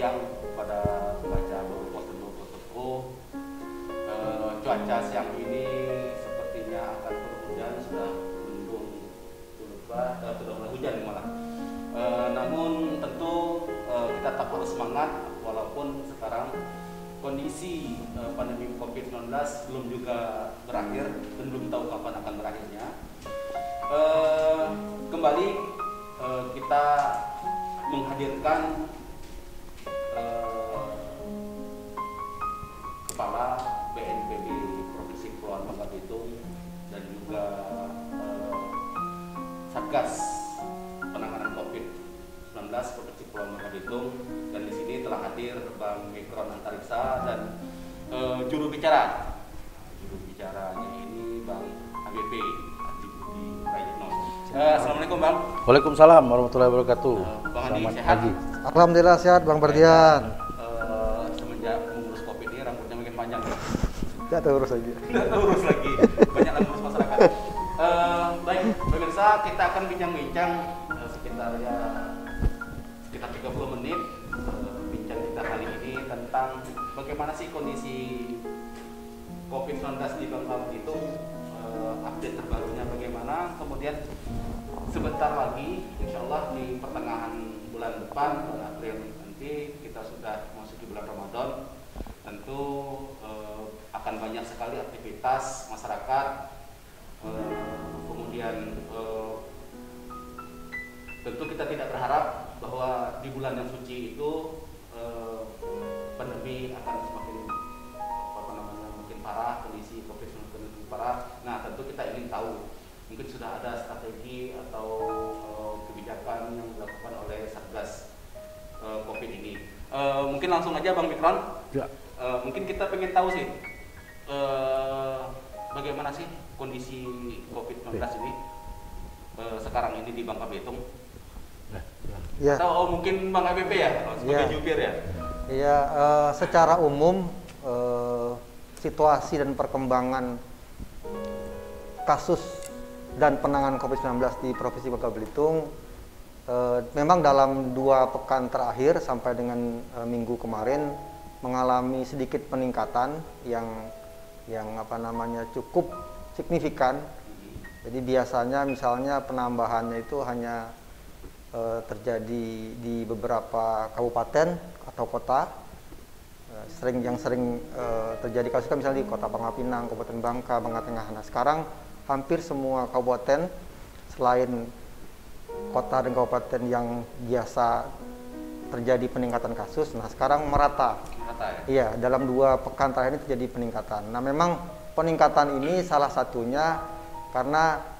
siang pada baca Borupotenbo. Cuaca siang ini sepertinya akan berhujan, sudah mendung sudah mulai hujan malah. Namun tentu kita tetap harus semangat walaupun sekarang kondisi pandemi COVID-19 belum juga berakhir dan belum tahu kapan akan berakhirnya. Kembali kita menghadirkan Kepala BNPB Provinsi Kepulauan Bangka Belitung dan juga Satgas Penanganan COVID-19 Provinsi Kepulauan Bangka Belitung, dan di sini telah hadir Bang Mikron Antariksa dan juru bicaranya ini Bang HBP Adi Budi Prayitno. Assalamualaikum Bang. Waalaikumsalam warahmatullahi wabarakatuh. Bang Adi Selamat sehat? pagi. Alhamdulillah sehat Bang Berdian. Semenjak mengurus COVID ini rambutnya makin panjang. Tidak terurus lagi. Tidak terurus lagi. Banyak yang ngurus masyarakat. Baik, pemirsa, kita akan bincang-bincang sekitar 30 menit bincang kita kali ini tentang bagaimana sih kondisi COVID-19 di Bangka Belitung, update terbarunya bagaimana, kemudian sebentar lagi insya Allah di pertengahan bulan depan, bulan April nanti kita sudah memasuki bulan Ramadan, tentu akan banyak sekali aktivitas masyarakat, kemudian tentu kita tidak berharap bahwa di bulan yang suci itu pandemi akan semakin mungkin parah, kondisi COVID-19 parah. Nah, tentu kita ingin tahu mungkin sudah ada strategi atau kebijakan yang dilakukan oleh Satgas COVID ini. Mungkin langsung aja Bang Mikron. Ya. Mungkin kita pengen tahu sih bagaimana sih kondisi COVID-19 ini sekarang ini di Bangka Belitung. Ya. Atau mungkin Bang ABP ya, sebagai jubir ya. Iya, secara umum situasi dan perkembangan kasus dan penanganan COVID-19 di Provinsi Bangka Belitung memang dalam 2 pekan terakhir sampai dengan minggu kemarin mengalami sedikit peningkatan yang cukup signifikan. Jadi biasanya misalnya penambahannya itu hanya terjadi di beberapa kabupaten atau kota. Yang sering terjadi kasus kan misalnya di Kota Pangkal Pinang, Kabupaten Bangka, Bangka Tengah. Nah, sekarang hampir semua kabupaten selain kota dan kabupaten yang biasa terjadi peningkatan kasus, nah sekarang merata. Ya? Iya, dalam 2 pekan terakhir ini terjadi peningkatan. Nah, memang peningkatan ini salah satunya karena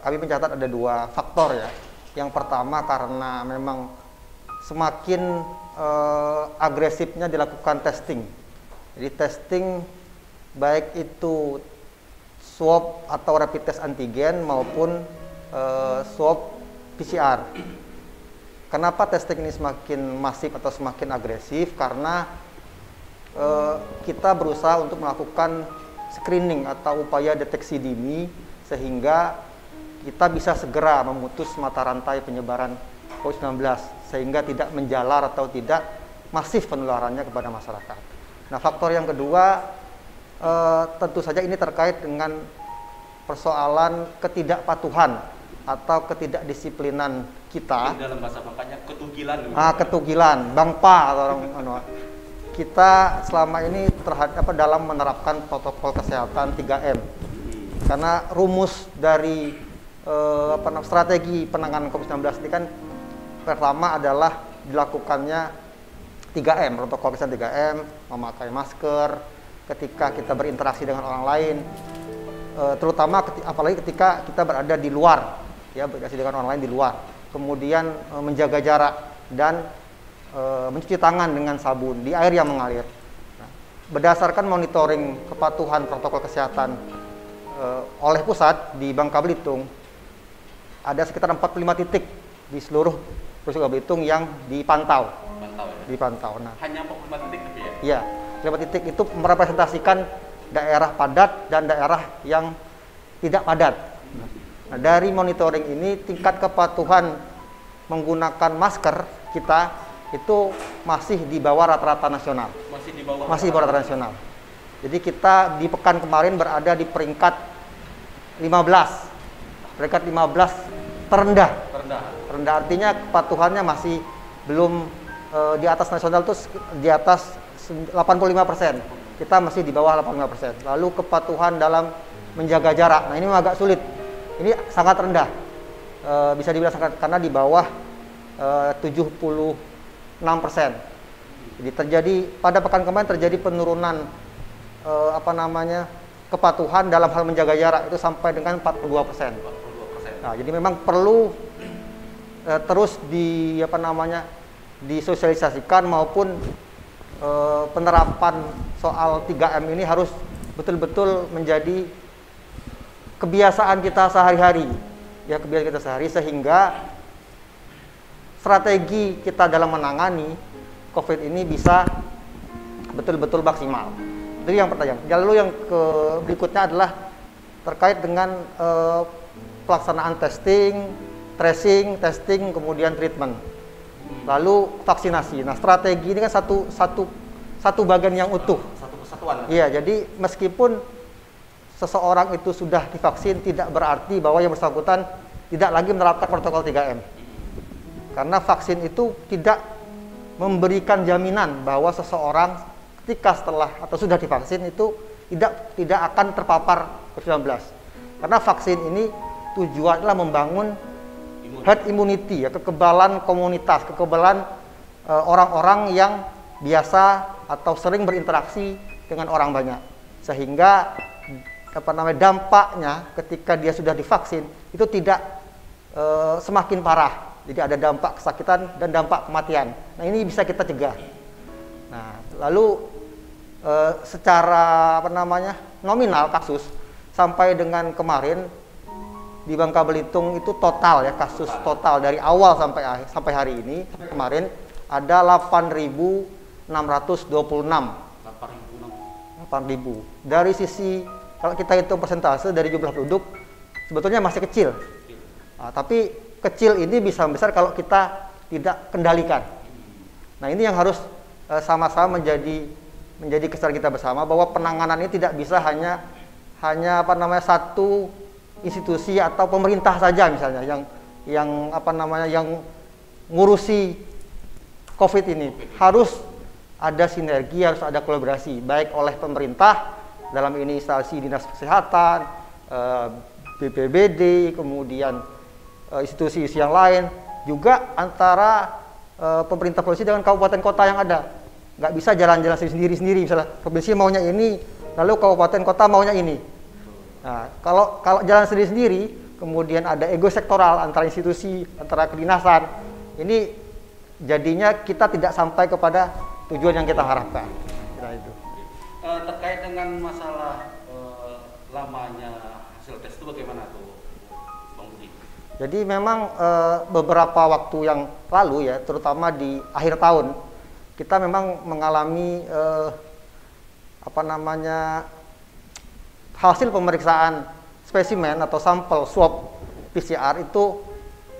kami mencatat ada 2 faktor ya. Yang pertama karena memang semakin agresifnya dilakukan testing. Jadi testing baik itu swab atau rapid test antigen maupun swab PCR. Kenapa testing ini semakin masif atau semakin agresif? Karena kita berusaha untuk melakukan screening atau upaya deteksi dini sehingga kita bisa segera memutus mata rantai penyebaran COVID-19 sehingga tidak menjalar atau tidak masif penularannya kepada masyarakat. Nah, faktor yang kedua tentu saja ini terkait dengan persoalan ketidakpatuhan atau ketidakdisiplinan kita. Dalam bahasa Bangkanya ketugilan. Ketugilan, bangpa atau kita selama ini dalam menerapkan protokol kesehatan 3M. Karena rumus dari strategi penanganan COVID-19 ini kan pertama adalah dilakukannya 3M, protokol kesehatan 3M, memakai masker ketika kita berinteraksi dengan orang lain, terutama apalagi ketika kita berada di luar, ya, berinteraksi dengan orang lain di luar. Kemudian menjaga jarak dan mencuci tangan dengan sabun di air yang mengalir. Nah, berdasarkan monitoring kepatuhan protokol kesehatan oleh pusat di Bangka Belitung, ada sekitar 45 titik di seluruh Provinsi Bangka Belitung yang dipantau. Dipantau. Nah, hanya 45 titik tapi ya? Iya, 45 titik itu merepresentasikan daerah padat dan daerah yang tidak padat. Nah, dari monitoring ini tingkat kepatuhan menggunakan masker kita itu masih di bawah rata-rata nasional. Masih di bawah. Masih di bawah rata-rata nasional. Jadi kita di pekan kemarin berada di peringkat 15. Peringkat 15 terendah. Terendah artinya kepatuhannya masih belum di atas nasional tuh di atas 85%. Kita masih di bawah 85%. Lalu kepatuhan dalam menjaga jarak. Nah, ini memang agak sulit. Ini sangat rendah. Bisa dibilang sangat, karena di bawah 76%. Jadi terjadi pada pekan kemarin terjadi penurunan kepatuhan dalam hal menjaga jarak itu sampai dengan 42%. Nah, jadi memang perlu terus disosialisasikan maupun penerapan soal 3M ini harus betul-betul menjadi kebiasaan kita sehari-hari. Ya, kebiasaan kita sehari, sehingga strategi kita dalam menangani COVID ini bisa betul-betul maksimal. Itu yang pertanyaan. Lalu yang berikutnya adalah terkait dengan pelaksanaan testing, tracing, testing, kemudian treatment. Lalu vaksinasi. Nah, strategi ini kan satu bagian yang utuh. Satu kesatuan. Iya, jadi meskipun seseorang itu sudah divaksin, tidak berarti bahwa yang bersangkutan tidak lagi menerapkan protokol 3M. Karena vaksin itu tidak memberikan jaminan bahwa seseorang ketika setelah atau sudah divaksin itu tidak akan terpapar COVID-19. Karena vaksin ini tujuannya adalah membangun herd immunity, ya, kekebalan komunitas, kekebalan orang-orang yang biasa atau sering berinteraksi dengan orang banyak. Sehingga dampaknya ketika dia sudah divaksin itu tidak semakin parah. Jadi ada dampak kesakitan dan dampak kematian. Nah, ini bisa kita cegah. Nah, lalu secara nominal kasus sampai dengan kemarin di Bangka Belitung itu total, ya, kasus total dari awal sampai hari ini kemarin ada 8.626. 8.000. Dari sisi kalau kita hitung persentase dari jumlah penduduk sebetulnya masih kecil. Nah, tapi kecil ini bisa besar kalau kita tidak kendalikan. Nah, ini yang harus sama-sama menjadi kesadaran kita bersama, bahwa penanganan ini tidak bisa hanya satu institusi atau pemerintah saja misalnya yang ngurusi COVID ini. Harus ada sinergi, harus ada kolaborasi baik oleh pemerintah, dalam ini instansi dinas kesehatan, BPBD, kemudian institusi yang lain, juga antara pemerintah provinsi dengan kabupaten kota yang ada. Nggak bisa jalan-jalan sendiri-sendiri, misalnya provinsi maunya ini, lalu kabupaten kota maunya ini. Nah, kalau jalan sendiri-sendiri, kemudian ada ego sektoral antara institusi, antara kedinasan, ini jadinya kita tidak sampai kepada tujuan yang kita harapkan. Kira itu. Terkait dengan masalah lamanya hasil tes itu bagaimana tuh, Bang Budi? Jadi memang beberapa waktu yang lalu, ya, terutama di akhir tahun, kita memang mengalami hasil pemeriksaan spesimen atau sampel swab PCR itu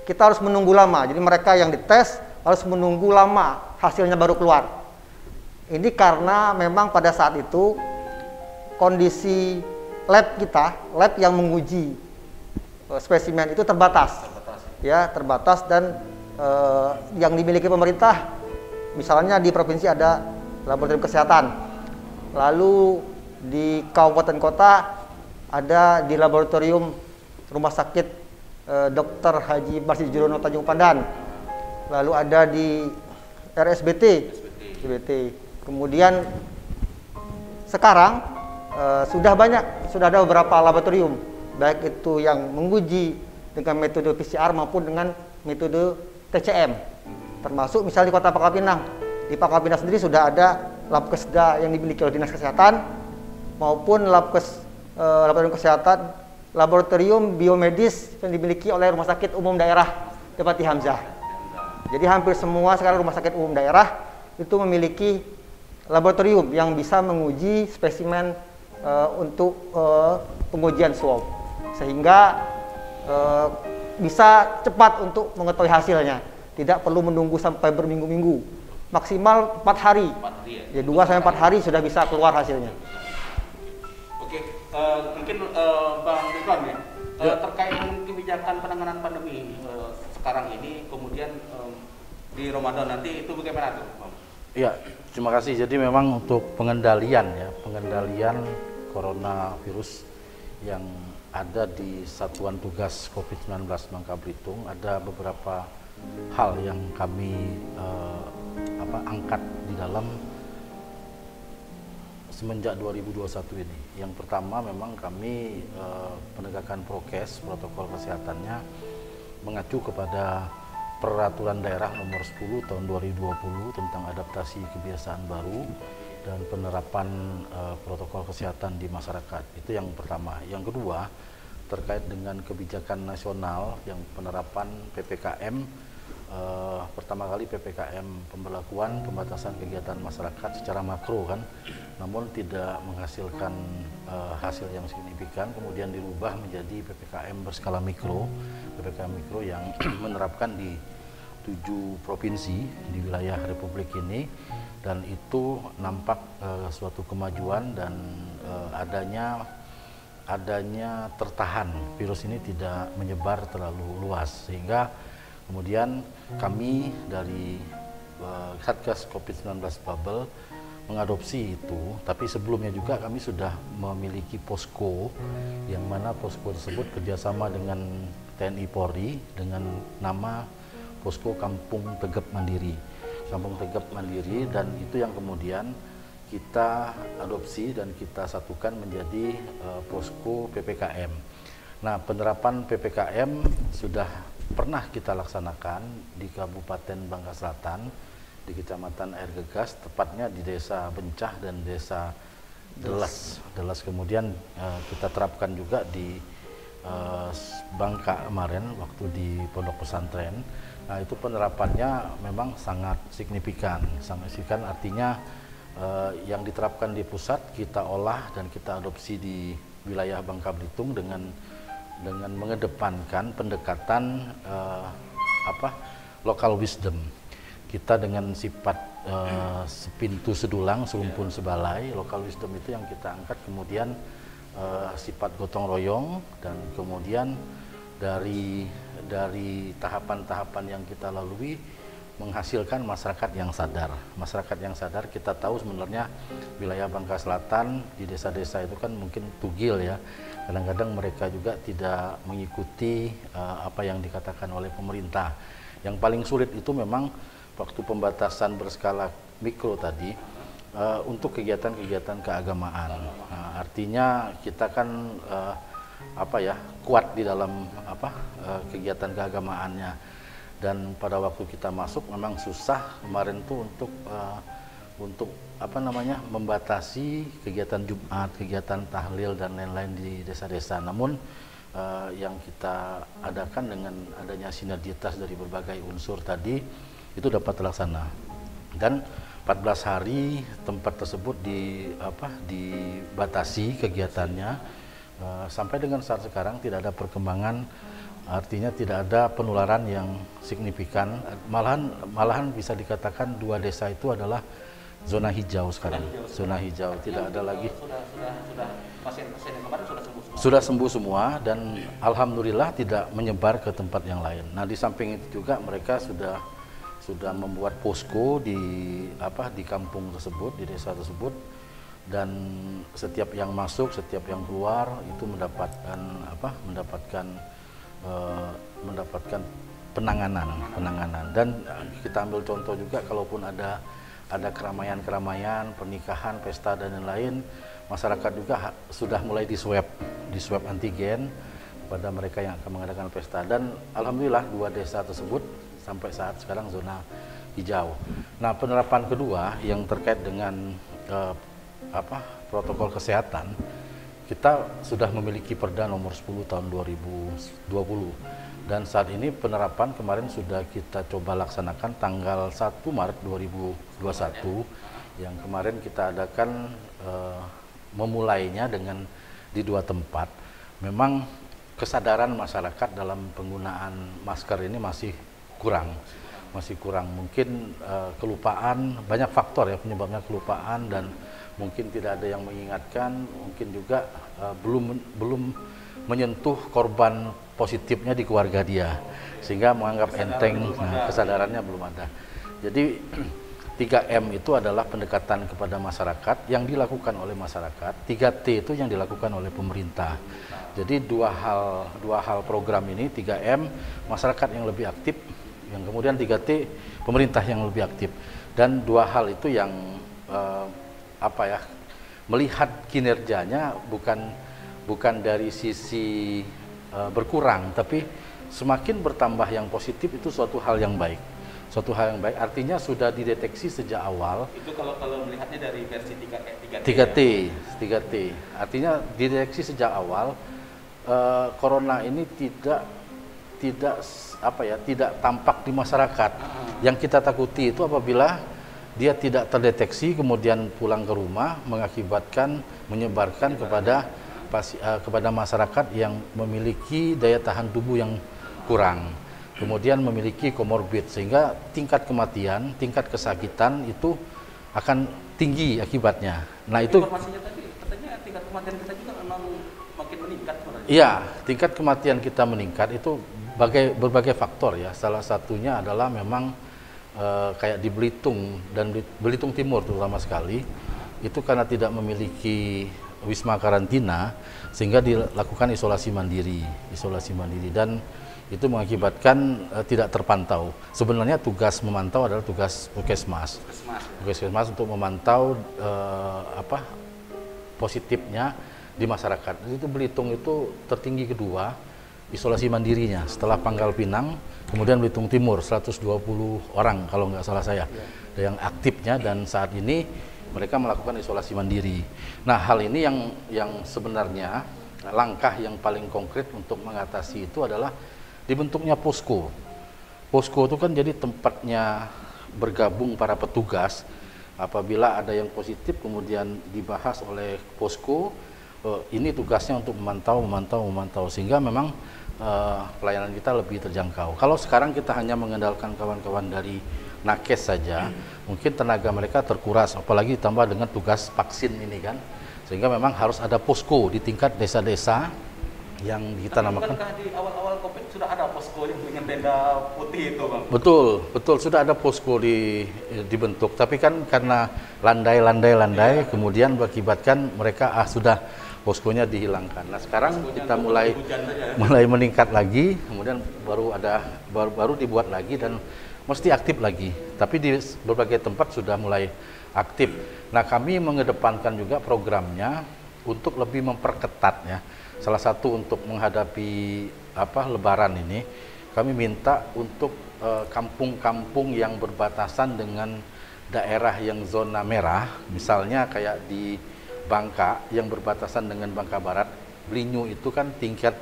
kita harus menunggu lama. Jadi mereka yang dites harus menunggu lama hasilnya baru keluar. Ini karena memang pada saat itu kondisi lab yang menguji spesimen itu terbatas. Terbatas dan yang dimiliki pemerintah, misalnya di provinsi ada laboratorium kesehatan, lalu di kabupaten kota ada di laboratorium rumah sakit Dr. Haji Basri Jurono Tanjung Pandan, lalu ada di RSBT. Kemudian sekarang sudah ada beberapa laboratorium, baik itu yang menguji dengan metode PCR maupun dengan metode TCM. Termasuk misalnya di Kota Pangkal Pinang. Di Pangkal Pinang sendiri sudah ada labkesda yang dimiliki oleh Dinas Kesehatan maupun laboratorium kesehatan, laboratorium biomedis yang dimiliki oleh Rumah Sakit Umum Daerah Depati Hamzah. Jadi hampir semua sekarang rumah sakit umum daerah itu memiliki laboratorium yang bisa menguji spesimen untuk pengujian swab, sehingga bisa cepat untuk mengetahui hasilnya, tidak perlu menunggu sampai berminggu-minggu maksimal 4 hari. 4 hari Ya ya? 2 sampai 4 hari sudah bisa keluar hasilnya. Oke, mungkin Bang Ridwan ya, terkait dengan kebijakan penanganan pandemi sekarang ini, kemudian di Ramadan nanti itu bagaimana tuh, Bang? Iya, terima kasih. Jadi memang untuk pengendalian coronavirus yang ada di Satuan Tugas COVID-19 Bangka Belitung, ada beberapa hal yang kami angkat di dalam semenjak 2021 ini. Yang pertama memang kami penegakan prokes, protokol kesehatannya mengacu kepada Peraturan Daerah Nomor 10 Tahun 2020 tentang adaptasi kebiasaan baru dan penerapan protokol kesehatan di masyarakat. Itu yang pertama. Yang kedua, terkait dengan kebijakan nasional yang penerapan PPKM. Pertama kali PPKM pemberlakuan pembatasan kegiatan masyarakat secara makro kan, namun tidak menghasilkan hasil yang signifikan, kemudian dirubah menjadi PPKM berskala mikro, PPKM mikro yang menerapkan di 7 provinsi di wilayah Republik ini, dan itu nampak suatu kemajuan dan adanya tertahan virus ini tidak menyebar terlalu luas, sehingga kemudian kami dari Satgas COVID-19 Babel mengadopsi itu. Tapi sebelumnya juga kami sudah memiliki posko, yang mana posko tersebut kerjasama dengan TNI Polri dengan nama Posko Kampung Tegap Mandiri. Kampung Tegap Mandiri, dan itu yang kemudian kita adopsi dan kita satukan menjadi posko PPKM. Nah, penerapan PPKM sudah pernah kita laksanakan di Kabupaten Bangka Selatan, di Kecamatan Air Gegas, tepatnya di Desa Bencah dan Desa Delas. Kemudian kita terapkan juga di Bangka kemarin waktu di Pondok Pesantren. Nah, itu penerapannya memang sangat signifikan. Artinya yang diterapkan di pusat kita olah dan kita adopsi di wilayah Bangka Belitung dengan mengedepankan pendekatan local wisdom. Kita dengan sifat sepintu sedulang, serumpun sebalai. Local wisdom itu yang kita angkat, kemudian sifat gotong royong, dan kemudian dari tahapan-tahapan yang kita lalui menghasilkan masyarakat yang sadar. Masyarakat yang sadar, kita tahu sebenarnya wilayah Bangka Selatan di desa-desa itu kan mungkin tugil ya. Kadang-kadang mereka juga tidak mengikuti apa yang dikatakan oleh pemerintah. Yang paling sulit itu memang waktu pembatasan berskala mikro tadi untuk kegiatan-kegiatan keagamaan. Nah, artinya kita kan kuat di dalam kegiatan keagamaannya. Dan pada waktu kita masuk memang susah kemarin tuh untuk membatasi kegiatan Jumat, kegiatan tahlil dan lain-lain di desa-desa. Namun yang kita adakan dengan adanya sinergitas dari berbagai unsur tadi itu dapat terlaksana. Dan 14 hari tempat tersebut dibatasi kegiatannya, sampai dengan saat sekarang tidak ada perkembangan. Artinya tidak ada penularan yang signifikan, malahan bisa dikatakan 2 desa itu adalah zona hijau sekarang. Zona hijau, tidak ada lagi. Pasien-pasien yang kemarin sudah sembuh semua? Sudah sembuh semua, dan alhamdulillah tidak menyebar ke tempat yang lain. Nah, di samping itu juga mereka sudah membuat posko di kampung tersebut, di desa tersebut, dan setiap yang masuk, setiap yang keluar itu mendapatkan penanganan. Dan kita ambil contoh juga, kalaupun ada keramaian-keramaian, pernikahan, pesta dan lain-lain, masyarakat juga sudah mulai di swab antigen pada mereka yang akan mengadakan pesta. Dan alhamdulillah 2 desa tersebut sampai saat sekarang zona hijau. Nah, penerapan kedua yang terkait dengan protokol kesehatan, kita sudah memiliki Perda Nomor 10 Tahun 2020, dan saat ini penerapan kemarin sudah kita coba laksanakan tanggal 1 Maret 2021, yang kemarin kita adakan memulainya dengan di 2 tempat. Memang kesadaran masyarakat dalam penggunaan masker ini masih kurang. Mungkin kelupaan, banyak faktor ya penyebabnya, kelupaan, dan mungkin tidak ada yang mengingatkan, mungkin juga belum menyentuh korban positifnya di keluarga dia, sehingga menganggap enteng, kesadarannya belum ada. Jadi 3M itu adalah pendekatan kepada masyarakat yang dilakukan oleh masyarakat, 3T itu yang dilakukan oleh pemerintah. Jadi dua hal program ini, 3M masyarakat yang lebih aktif, yang kemudian 3T pemerintah yang lebih aktif, dan dua hal itu yang melihat kinerjanya bukan dari sisi berkurang, tapi semakin bertambah yang positif, itu suatu hal yang baik. Suatu hal yang baik artinya sudah dideteksi sejak awal. Itu kalau melihatnya dari versi 3T artinya dideteksi sejak awal. Corona ini tidak tampak di masyarakat. Yang kita takuti itu apabila dia tidak terdeteksi kemudian pulang ke rumah menyebarkan kepada masyarakat yang memiliki daya tahan tubuh yang kurang, kemudian memiliki komorbid, sehingga tingkat kematian, tingkat kesakitan itu akan tinggi akibatnya. Nah, itu informasinya tadi katanya tingkat kematian kita juga memang makin meningkat sebenarnya. Iya, tingkat kematian kita meningkat itu berbagai faktor ya. Salah satunya adalah memang kayak di Belitung dan Belitung Timur terutama sekali, itu karena tidak memiliki wisma karantina sehingga dilakukan isolasi mandiri, dan itu mengakibatkan tidak terpantau. Sebenarnya tugas memantau adalah tugas Puskesmas untuk memantau positifnya di masyarakat. Itu Belitung itu tertinggi kedua isolasi mandirinya setelah Pangkal Pinang, kemudian Belitung Timur 120 orang kalau nggak salah saya yang aktifnya, dan saat ini mereka melakukan isolasi mandiri. Nah, hal ini yang sebenarnya langkah yang paling konkret untuk mengatasi itu adalah dibentuknya posko. Posko itu kan jadi tempatnya bergabung para petugas. Apabila ada yang positif kemudian dibahas oleh posko, ini tugasnya untuk memantau, sehingga memang pelayanan kita lebih terjangkau. Kalau sekarang kita hanya mengandalkan kawan-kawan dari nakes saja, mungkin tenaga mereka terkuras, apalagi ditambah dengan tugas vaksin ini kan, sehingga memang harus ada posko di tingkat desa-desa yang kita namakan. Bukankah di awal-awal COVID sudah ada posko dengan tenda putih itu, Bang? Betul sudah ada posko dibentuk, tapi kan karena landai, kemudian mengakibatkan mereka sudah poskonya dihilangkan. Nah, sekarang poskonya kita mulai meningkat lagi, kemudian baru dibuat lagi dan mesti aktif lagi, tapi di berbagai tempat sudah mulai aktif. Nah, kami mengedepankan juga programnya untuk lebih memperketat ya. Salah satu untuk menghadapi Lebaran ini, kami minta untuk kampung-kampung yang berbatasan dengan daerah yang zona merah, misalnya kayak di Bangka yang berbatasan dengan Bangka Barat, Blinyu itu kan tingkat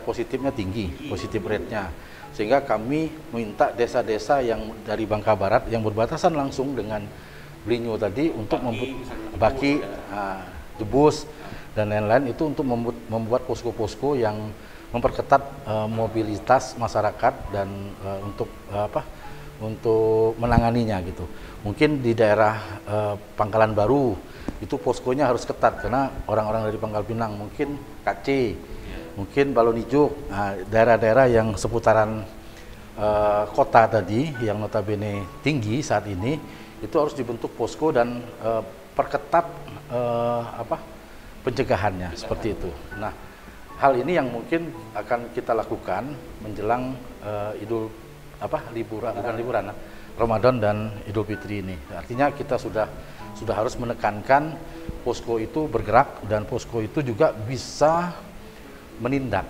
positifnya tinggi, positif rate-nya. Sehingga kami minta desa-desa yang dari Bangka Barat yang berbatasan langsung dengan Blinyu tadi untuk Baki, Jebus dan lain-lain, itu untuk membuat posko-posko yang memperketat mobilitas masyarakat dan untuk menanganinya gitu. Mungkin di daerah Pangkalan Baru itu poskonya harus ketat karena orang-orang dari Pangkal Pinang, mungkin KC, mungkin Balon Ijuk, daerah-daerah yang seputaran kota tadi yang notabene tinggi saat ini, itu harus dibentuk posko dan perketat pencegahannya seperti itu. Nah, hal ini yang mungkin akan kita lakukan menjelang Ramadan dan Idul Fitri ini. Artinya kita sudah harus menekankan posko itu bergerak, dan posko itu juga bisa menindak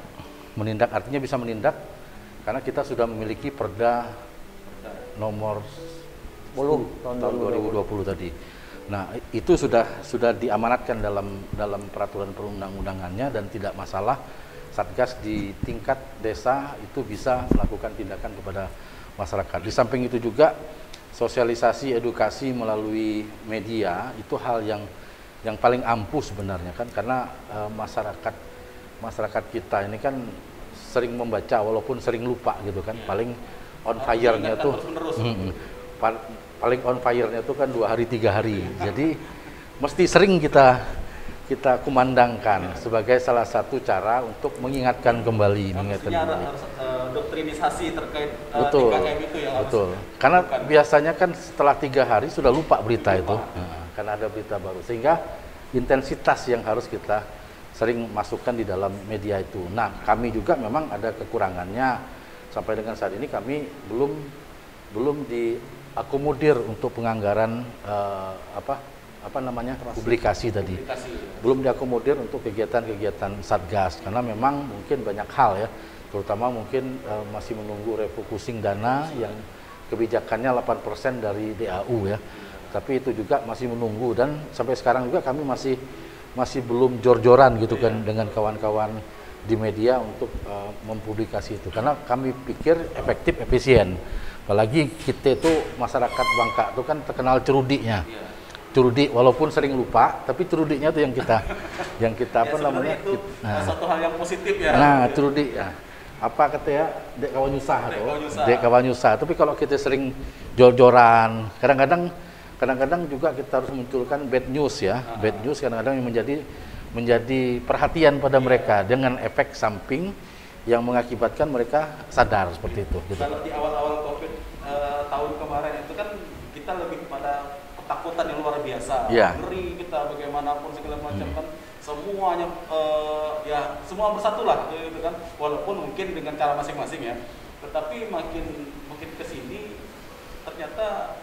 artinya bisa menindak karena kita sudah memiliki Perda nomor 10 tahun 2020 tadi. Nah, itu sudah diamanatkan dalam peraturan perundang-undangannya, dan tidak masalah Satgas di tingkat desa itu bisa melakukan tindakan kepada masyarakat. Di samping itu juga sosialisasi edukasi melalui media itu hal yang paling ampuh sebenarnya kan, karena masyarakat kita ini kan sering membaca walaupun sering lupa gitu kan. Paling on fire-nya tuh terus-menerus. paling on fire-nya tuh kan 2 hari 3 hari. Jadi mesti sering kita kumandangkan sebagai salah satu cara untuk mengingatkan kembali, Harus doktrinisasi terkait betul, 3M itu yang betul. harus Karena bukan. biasanya kan setelah 3 hari sudah lupa berita itu, karena ada berita baru. Sehingga intensitas yang harus kita sering masukkan di dalam media itu. Nah, kami juga memang ada kekurangannya. Sampai dengan saat ini kami belum diakomodir untuk penganggaran publikasi tadi. Belum diakomodir untuk kegiatan-kegiatan Satgas karena memang mungkin banyak hal ya, terutama mungkin masih menunggu refocusing dana yang kebijakannya 8% dari DAU ya. Tapi itu juga masih menunggu dan sampai sekarang juga kami masih belum jor-joran gitu kan dengan kawan-kawan di media untuk mempublikasi itu karena kami pikir efektif, efisien. Apalagi kita itu masyarakat Bangka itu kan terkenal cerudinya. Cerudi walaupun sering lupa, tapi cerudinya itu yang kita apa namanya? Itu satu hal yang positif ya. Nah, cerudi ya. Apa kata ya? Dek kawan nyusah atau dek kawan nyusah. Tapi kalau kita sering jor-joran, kadang-kadang juga kita harus munculkan bad news ya. Bad news kadang-kadang yang menjadi perhatian pada mereka dengan efek samping yang mengakibatkan mereka sadar seperti itu. Gitu. Kalau di awal-awal COVID tahun kemarin itu kan kita lebih pada ketakutan yang luar biasa, ngeri kita bagaimanapun segala macam kan semuanya ya semua bersatu lah gitu kan, walaupun mungkin dengan cara masing-masing ya, tetapi makin kesini ternyata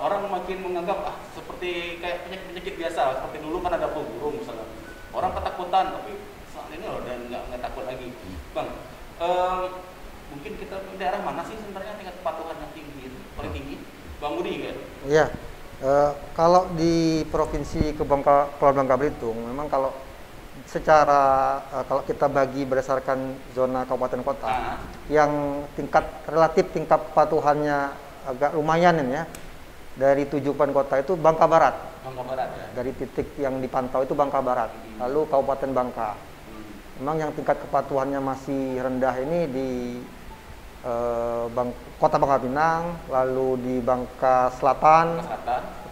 orang makin menganggap seperti kayak penyakit biasa, seperti dulu kan ada flu burung misalnya, orang ketakutan tapi saat ini udah nggak takut lagi, Bang. Mungkin kita di daerah mana sih sebenarnya tingkat kepatuhan yang tinggi, paling tinggi, Bang Budi kan? Iya. Kalau di provinsi Kepulauan Bangka Belitung, memang kalau secara kalau kita bagi berdasarkan zona kabupaten kota, yang relatif tingkat kepatuhannya agak lumayan ya, dari 7 kabupaten kota itu Bangka Barat. Bangka Barat ya. Dari titik yang dipantau itu Bangka Barat, lalu Kabupaten Bangka. Memang yang tingkat kepatuhannya masih rendah ini di Kota Bangka Pinang, lalu di Bangka Selatan,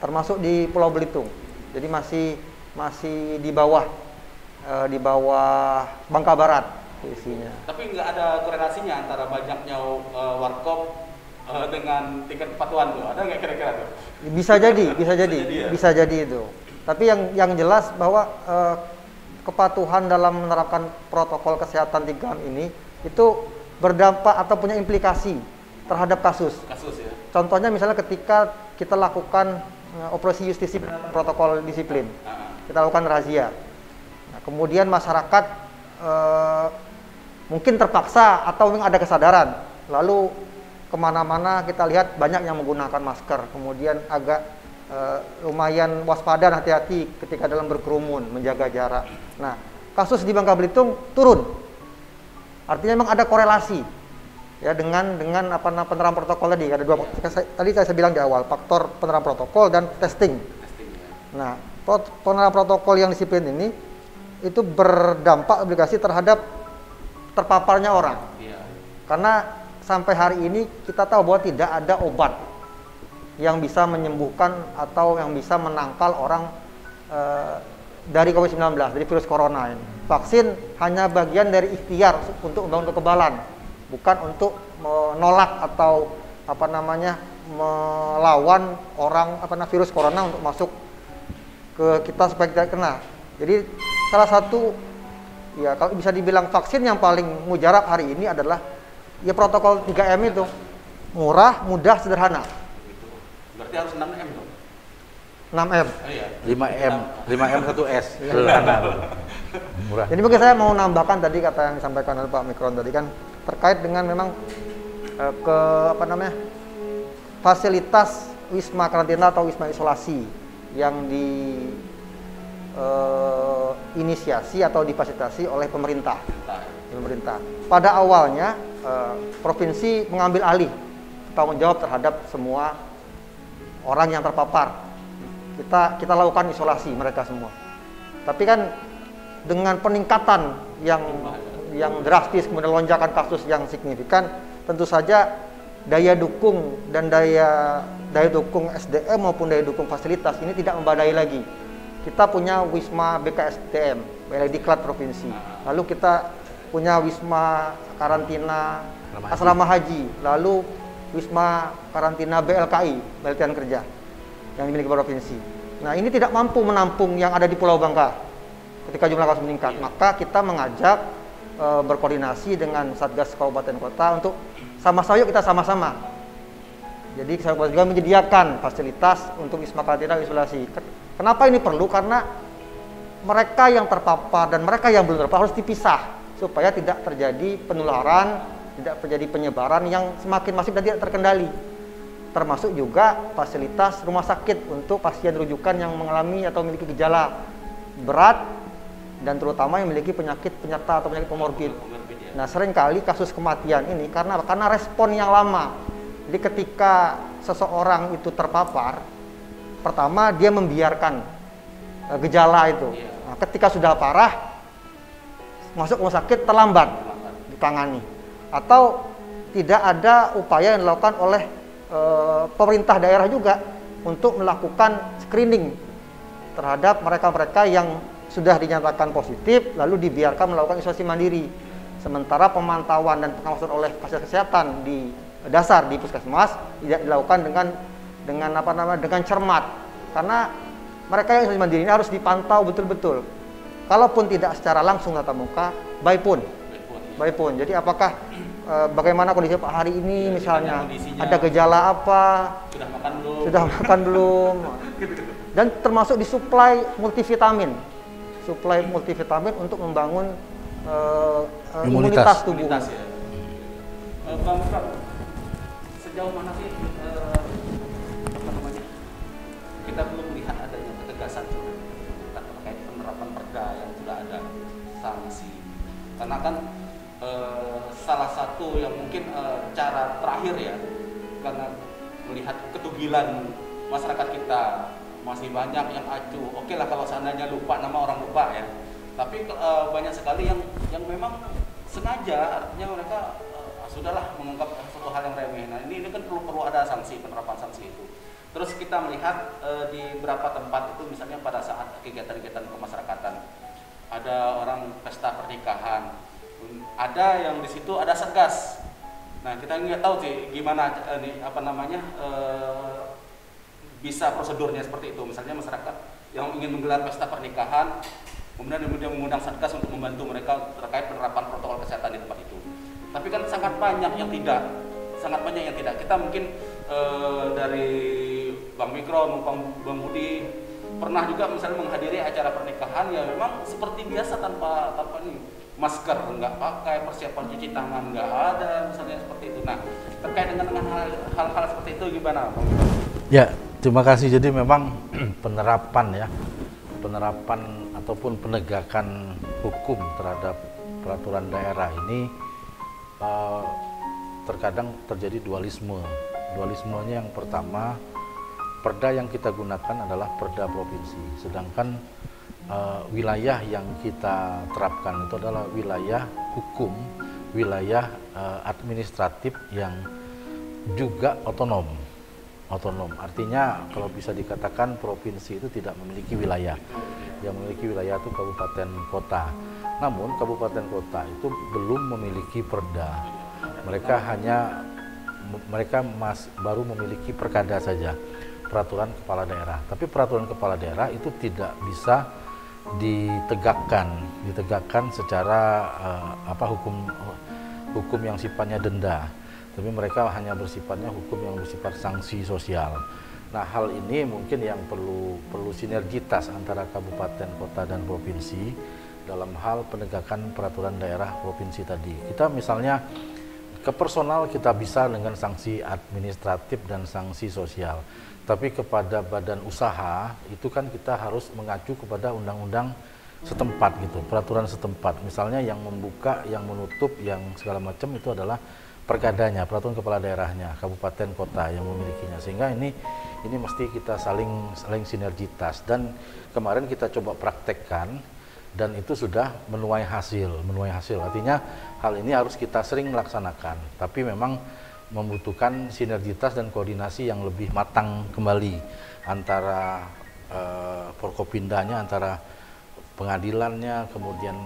termasuk di Pulau Belitung. Jadi masih di bawah Bangka Barat isinya. Tapi nggak ada korelasinya antara banyaknya warkop dengan tingkat kepatuhan tuh, ada nggak kira-kira tuh? Bisa jadi itu. Tapi yang jelas bahwa kepatuhan dalam menerapkan protokol kesehatan 3M ini itu berdampak atau punya implikasi terhadap kasus ya. Contohnya misalnya ketika kita lakukan operasi justisi protokol disiplin, kita lakukan razia. Nah, kemudian masyarakat mungkin terpaksa atau ada kesadaran, lalu kemana-mana kita lihat banyak yang menggunakan masker, kemudian agak lumayan waspada, hati-hati ketika dalam berkerumun, menjaga jarak. Nah, kasus di Bangka Belitung turun. Artinya memang ada korelasi ya dengan penerapan protokol tadi. Ada dua, tadi saya bilang di awal, faktor penerapan protokol dan testing. Nah, penerapan protokol yang disiplin ini itu berdampak aplikasi terhadap terpaparnya orang. Karena sampai hari ini kita tahu bahwa tidak ada obat yang bisa menyembuhkan atau yang bisa menangkal orang dari COVID-19, dari virus corona ini. Vaksin hanya bagian dari ikhtiar untuk membangun kekebalan, bukan untuk menolak atau melawan virus corona untuk masuk ke kita supaya kita kena. Jadi salah satu ya kalau bisa dibilang vaksin yang paling mujarab hari ini adalah ya protokol 3M itu. Murah, mudah, sederhana. Berarti harus 6M dong. 6M. Oh, iya. 5M 1S. Sederhana. Murah. Jadi bagi saya mau nambahkan tadi kata yang disampaikan oleh Pak Mikron tadi kan terkait dengan memang fasilitas wisma karantina atau wisma isolasi yang inisiasi atau difasilitasi oleh pemerintah. Pada awalnya provinsi mengambil alih tanggung jawab terhadap semua orang yang terpapar. Kita lakukan isolasi mereka semua. Tapi kan dengan peningkatan yang drastis, kemudian lonjakan kasus yang signifikan, tentu saja daya dukung dan daya dukung SDM maupun daya dukung fasilitas ini tidak membadai lagi. Kita punya Wisma BKSDM, Balai Diklat Provinsi. Lalu kita punya Wisma Karantina Asrama Haji, lalu Wisma Karantina BLKI, Balai Latihan Kerja, yang dimiliki provinsi. Nah, ini tidak mampu menampung yang ada di Pulau Bangka ketika jumlah kasus meningkat. Maka kita mengajak berkoordinasi dengan Satgas Kabupaten Kota untuk sama-sama, yuk kita sama-sama. Jadi saya juga menyediakan fasilitas untuk wisma karantina isolasi. Kenapa ini perlu? Karena mereka yang terpapar dan mereka yang belum terpapar harus dipisah supaya tidak terjadi penularan, tidak terjadi penyebaran yang semakin masif dan tidak terkendali. Termasuk juga fasilitas rumah sakit untuk pasien rujukan yang mengalami atau memiliki gejala berat dan terutama yang memiliki penyakit penyerta atau penyakit komorbid. Nah, seringkali kasus kematian ini karena respon yang lama. Jadi ketika seseorang itu terpapar, pertama dia membiarkan gejala itu. Nah, ketika sudah parah, masuk rumah sakit terlambat ditangani. Atau tidak ada upaya yang dilakukan oleh pemerintah daerah juga untuk melakukan screening terhadap mereka-mereka yang sudah dinyatakan positif, lalu dibiarkan melakukan isolasi mandiri. Sementara pemantauan dan pengawasan oleh fasilitas kesehatan di dasar di puskesmas tidak dilakukan dengan cermat, karena mereka yang isolasi mandiri ini harus dipantau betul-betul. Kalaupun tidak secara langsung tatap muka, by phone. Jadi apakah bagaimana kondisi Pak hari ini, misalnya ada gejala apa, sudah makan belum, dan termasuk disuplai multivitamin untuk membangun imunitas tubuh. Ya. Bang Pram, sejauh mana sih kita belum melihat adanya ketegasan terkait penerapan perda yang sudah ada sanksi? Karena kan salah satu yang mungkin cara terakhir ya, karena melihat ketugilan masyarakat kita masih banyak yang acuh. Oke lah kalau seandainya lupa, nama orang lupa ya. Tapi banyak sekali yang memang sengaja, artinya mereka sudahlah menganggap suatu hal yang remeh. Nah ini kan perlu ada sanksi, penerapan sanksi itu. Terus kita melihat di beberapa tempat itu, misalnya pada saat kegiatan-kegiatan kemasyarakatan, ada orang pesta pernikahan, ada yang di situ ada satgas. Nah kita nggak tahu sih gimana bisa prosedurnya seperti itu. Misalnya masyarakat yang ingin menggelar pesta pernikahan, kemudian mengundang satgas untuk membantu mereka terkait penerapan protokol kesehatan di tempat itu. Tapi kan sangat banyak yang tidak. Kita mungkin dari Bang Mikro maupun Bang Budi pernah juga misalnya menghadiri acara pernikahan ya memang seperti biasa tanpa nih masker nggak pakai, persiapan cuci tangan nggak ada, misalnya seperti itu. Nah terkait dengan hal-hal seperti itu gimana Bang Mikro? Ya, terima kasih. Jadi memang penerapan ataupun penegakan hukum terhadap peraturan daerah ini terkadang terjadi dualisme. Dualismenya yang pertama, perda yang kita gunakan adalah perda provinsi, sedangkan wilayah yang kita terapkan itu adalah wilayah hukum, wilayah administratif yang juga otonom. Artinya kalau bisa dikatakan provinsi itu tidak memiliki wilayah. Yang memiliki wilayah itu kabupaten kota. Namun kabupaten kota itu belum memiliki perda. Mereka baru memiliki perkada saja, peraturan kepala daerah. Tapi peraturan kepala daerah itu tidak bisa ditegakkan secara hukum yang sifatnya denda. Tapi mereka hanya bersifatnya hukum yang bersifat sanksi sosial. Nah, hal ini mungkin yang perlu sinergitas antara kabupaten, kota, dan provinsi dalam hal penegakan peraturan daerah provinsi tadi. Kita misalnya ke personal kita bisa dengan sanksi administratif dan sanksi sosial. Tapi kepada badan usaha itu kan kita harus mengacu kepada undang-undang setempat gitu, peraturan setempat. Misalnya yang membuka, yang menutup, yang segala macam itu adalah perkadanya, peraturan kepala daerahnya, kabupaten kota yang memilikinya. Sehingga ini mesti kita saling sinergitas, dan kemarin kita coba praktekkan dan itu sudah menuai hasil. Artinya hal ini harus kita sering melaksanakan. Tapi memang membutuhkan sinergitas dan koordinasi yang lebih matang kembali antara Forkopimdanya, antara pengadilannya, kemudian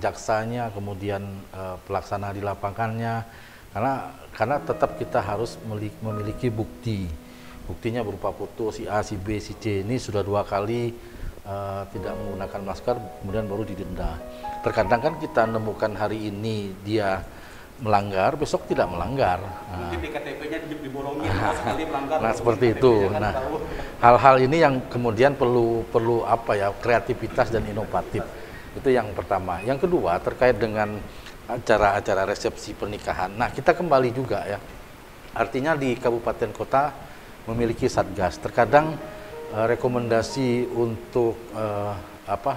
jaksanya, kemudian pelaksana di lapangannya, karena tetap kita harus memiliki buktinya berupa foto si A, si B, si C. Ini sudah 2 kali tidak menggunakan masker, kemudian baru didenda. Terkadang kan kita nemukan hari ini dia melanggar, besok tidak melanggar. Mungkin di KTP-nya dibolongin sekali melanggar. Nah, seperti itu. Nah, hal-hal ini yang kemudian perlu apa ya, kreativitas dan inovatif. Itu yang pertama. Yang kedua terkait dengan acara-acara resepsi pernikahan. Nah, kita kembali juga ya. Artinya di kabupaten kota memiliki satgas. Terkadang rekomendasi untuk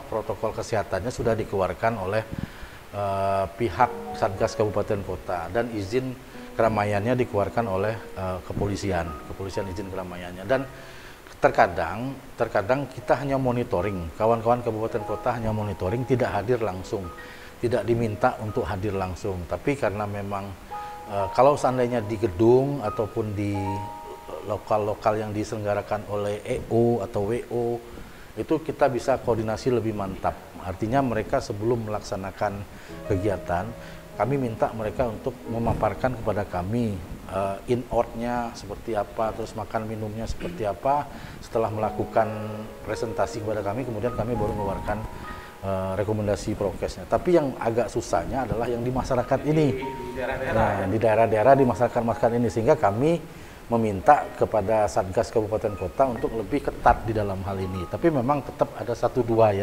protokol kesehatannya sudah dikeluarkan oleh pihak Satgas Kabupaten Kota, dan izin keramaiannya dikeluarkan oleh kepolisian izin keramaiannya. Dan terkadang kita hanya monitoring, kawan-kawan Kabupaten Kota hanya monitoring, tidak hadir langsung, tidak diminta untuk hadir langsung. Tapi karena memang kalau seandainya di gedung ataupun di lokal-lokal yang diselenggarakan oleh EO atau WO, itu kita bisa koordinasi lebih mantap. Artinya mereka sebelum melaksanakan kegiatan, kami minta mereka untuk memaparkan kepada kami in-out-nya seperti apa, terus makan minumnya seperti apa. Setelah melakukan presentasi kepada kami, kemudian kami baru mengeluarkan rekomendasi prokesnya. Tapi yang agak susahnya adalah yang di masyarakat ini, di daerah-daerah di masyarakat ini, sehingga kami meminta kepada Satgas Kabupaten Kota untuk lebih ketat di dalam hal ini. Tapi memang tetap ada 1-2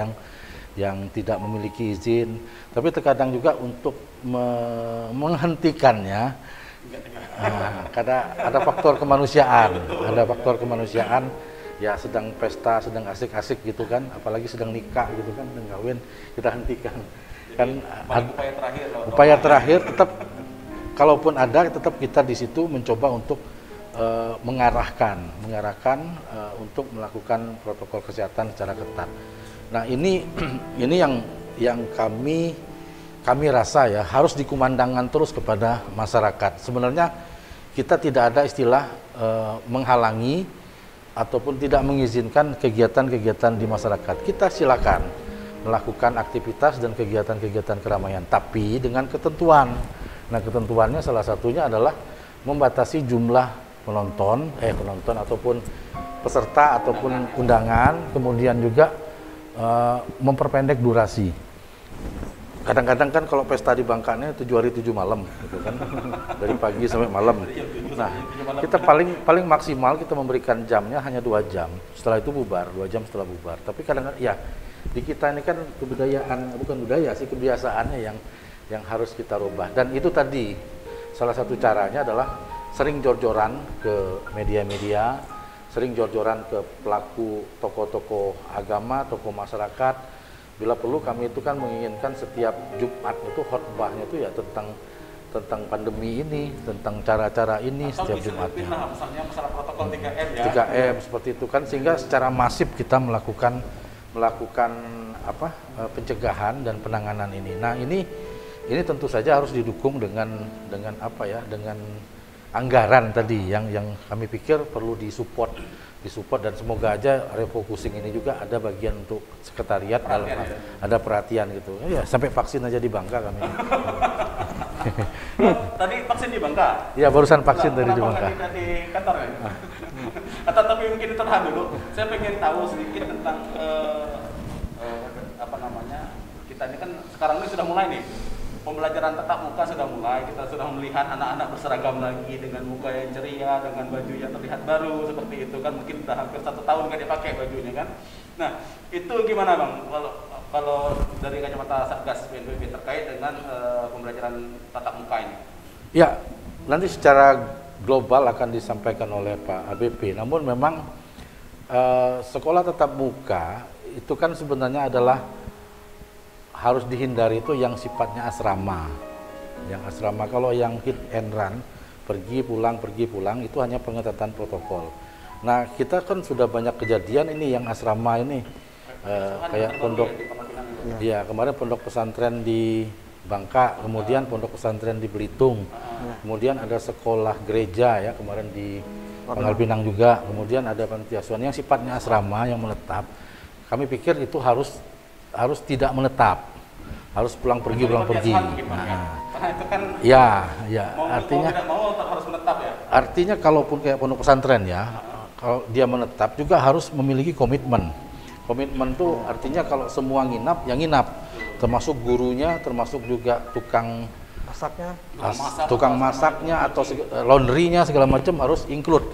yang tidak memiliki izin. Tapi terkadang juga untuk menghentikannya, karena ada faktor kemanusiaan, ya sedang pesta, sedang asik-asik gitu kan, apalagi sedang nikah gitu kan, sedang kawin, kita hentikan. Kan upaya terakhir tetap, kalaupun ada, tetap kita di situ mencoba untuk mengarahkan untuk melakukan protokol kesehatan secara ketat. Nah, ini yang kami rasa ya harus dikumandangkan terus kepada masyarakat. Sebenarnya kita tidak ada istilah menghalangi ataupun tidak mengizinkan kegiatan-kegiatan di masyarakat. Kita silakan melakukan aktivitas dan kegiatan-kegiatan keramaian, tapi dengan ketentuan. Nah, ketentuannya salah satunya adalah membatasi jumlah penonton ataupun peserta ataupun undangan, kemudian juga memperpendek durasi. Kadang-kadang kan kalau pesta di Bangkanya 7 hari 7 malam gitu kan, dari pagi sampai malam. Nah, kita paling maksimal kita memberikan jamnya hanya 2 jam, setelah itu bubar, 2 jam setelah bubar. Tapi kadang-kadang ya di kita ini kan kebiasaannya yang harus kita rubah. Dan itu tadi salah satu caranya adalah sering jor-joran ke media-media, sering jor-joran ke pelaku tokoh-tokoh agama, tokoh masyarakat. Bila perlu kami itu kan menginginkan setiap Jumat itu khotbahnya itu ya tentang pandemi ini, tentang cara-cara ini. Atau setiap Jumatnya. Misalnya masalah protokol 3M ya. 3M seperti itu kan, sehingga secara masif kita melakukan pencegahan dan penanganan ini. Nah, ini tentu saja harus didukung dengan anggaran tadi yang kami pikir perlu disupport, dan semoga aja refocusing ini juga ada bagian untuk sekretariat dalam ada perhatian gitu. Ya, sampai vaksin aja di Bangka kami. Tadi vaksin di Bangka? Ya, barusan vaksin tadi di Bangka. Kenapa di kantor ya? Atau tapi mungkin ditahan dulu. Saya pengen tahu sedikit tentang kita ini kan sekarang ini sudah mulai nih. Pembelajaran tatap muka sudah mulai, kita sudah melihat anak-anak berseragam lagi dengan muka yang ceria, dengan baju yang terlihat baru seperti itu kan, mungkin sudah hampir 1 tahun nggak dipakai bajunya kan. Nah, itu gimana Bang kalau dari kacamata Satgas BNPB terkait dengan pembelajaran tatap muka ini? Ya, nanti secara global akan disampaikan oleh Pak ABP, namun memang sekolah tatap muka itu kan sebenarnya adalah harus dihindari itu yang sifatnya asrama. Yang asrama, kalau yang hit and run, pergi pulang itu hanya pengetatan protokol. Nah, kita kan sudah banyak kejadian ini yang asrama ini, kayak pondok, ya kemarin pondok pesantren di Bangka, kemudian pondok pesantren di Belitung, kemudian ada sekolah gereja ya kemarin di Pangkal Pinang juga, kemudian ada panti asuhan yang sifatnya asrama yang menetap. Kami pikir itu harus tidak menetap, harus pulang pergi. Karena itu kan Ya, artinya tidak mau tetap harus menetap ya. Artinya kalaupun kayak pondok pesantren ya, kalau dia menetap juga harus memiliki komitmen. Komitmen tuh artinya kalau semua nginap, yang nginap, termasuk gurunya, termasuk juga tukang masaknya atau laundrynya segala macam harus include.